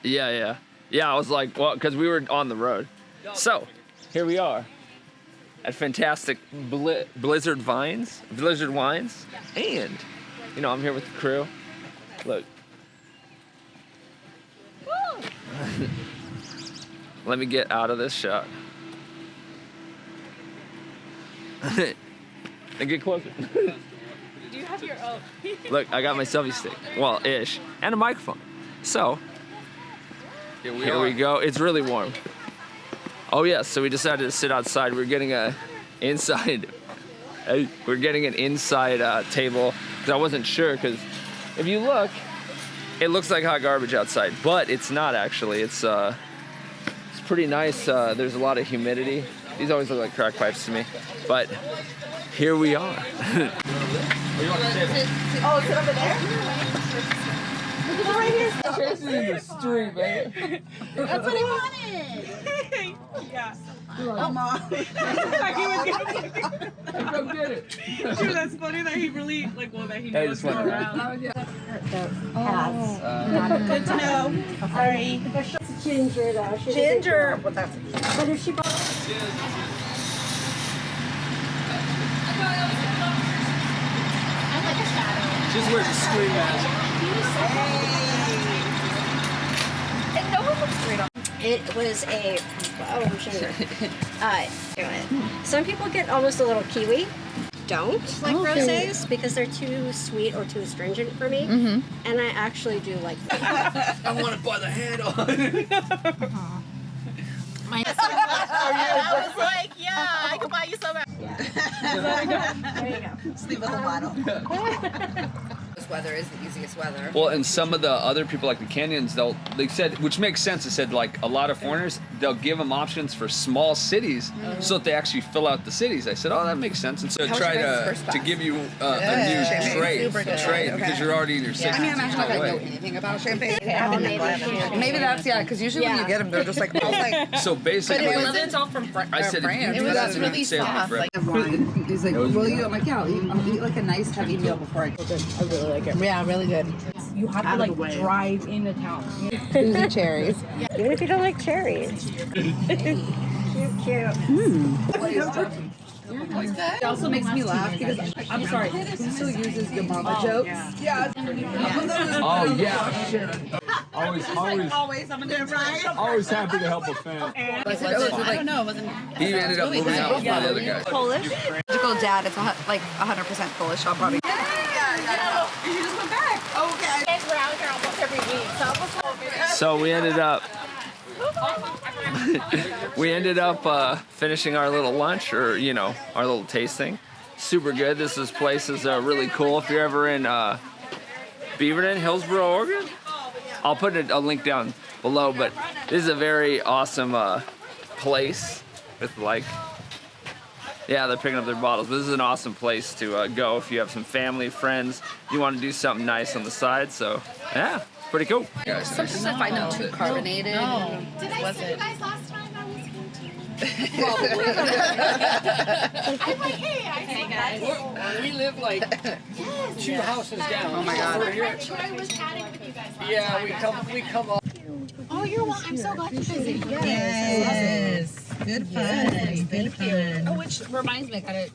Yeah. I was like, well, because we were on the road. So, here we are at fantastic Blizzard Wines, and you know I'm here with the crew. Look. Let me get out of this shot. And get closer. Do you have your own? Look, I got my selfie stick. Well, ish. And a microphone. So, here we go. It's really warm. Oh yeah, so we decided to sit outside. We're getting an inside table because I wasn't sure, because if you look, it looks like hot garbage outside, but it's not actually. It's pretty nice. There's a lot of humidity. These always look like crack pipes to me, but here we are. Oh, is it over there? Look at it right here. Chasing in the street, man. That's what he wanted. Yeah. Oh, Mom. Come get it. Dude, that's funny that he really, like, well, that he knows just went around. Good to know. Sorry. Ginger, though. Ginger. But if she bought... Just wears a screen mask. And no one looks great on. It was a... Oh, I'm sure. Some people get almost a little kiwi. Don't like rosés because they're too sweet or too astringent for me. And I actually do like them. I want to buy the handle. I was like, yeah, I can buy you some. There you go. Sleep with a bottle. This weather is the easiest weather. Well, and some of the other people, like the canyons, they said, which makes sense. They said like a lot of foreigners, they'll give them options for small cities so that they actually fill out the cities. I said, oh, that makes sense. And so try to give you a new trade because you're already in your city. I mean, imagine like I know anything about champagne. Maybe that's because usually when you get them, they're just like, So basically, it's all from I said, France. it was really soft. He's like, will you? I'm like, yeah, I'll eat like a nice heavy meal before I go. I really like it. Yeah, really good. You have to like drive into town. Boozy cherries. Even if you don't like cherries. Cute. It also makes me laugh because I'm sorry, he still uses your mama jokes. Yeah. Oh yeah. Always I'm gonna right. always happy to help a fan. I don't know. It wasn't. He ended up moving out with my other guy. Polish? Magical dad. It's like 100% Polish. I'll probably. You just went back. Okay. We're out here almost every week, So we ended up finishing our little lunch, or our little tasting. Super good. This place is really cool. If you're ever in Beaverton, Hillsboro, Oregon, I'll put a link down below. But this is a very awesome place with they're picking up their bottles. But this is an awesome place to go if you have some family, friends, you want to do something nice on the side. So yeah. Pretty cool. Sometimes I find them too carbonated. No. Did I see you guys last time I was here too? I'm like, hey guys. We live like two houses down. Oh my God. My friend Troy was chatting with you guys last time. we come up. Oh, you're welcome. I'm so glad you're busy. Yes. Good fun. Good fun. Oh, which reminds me, I gotta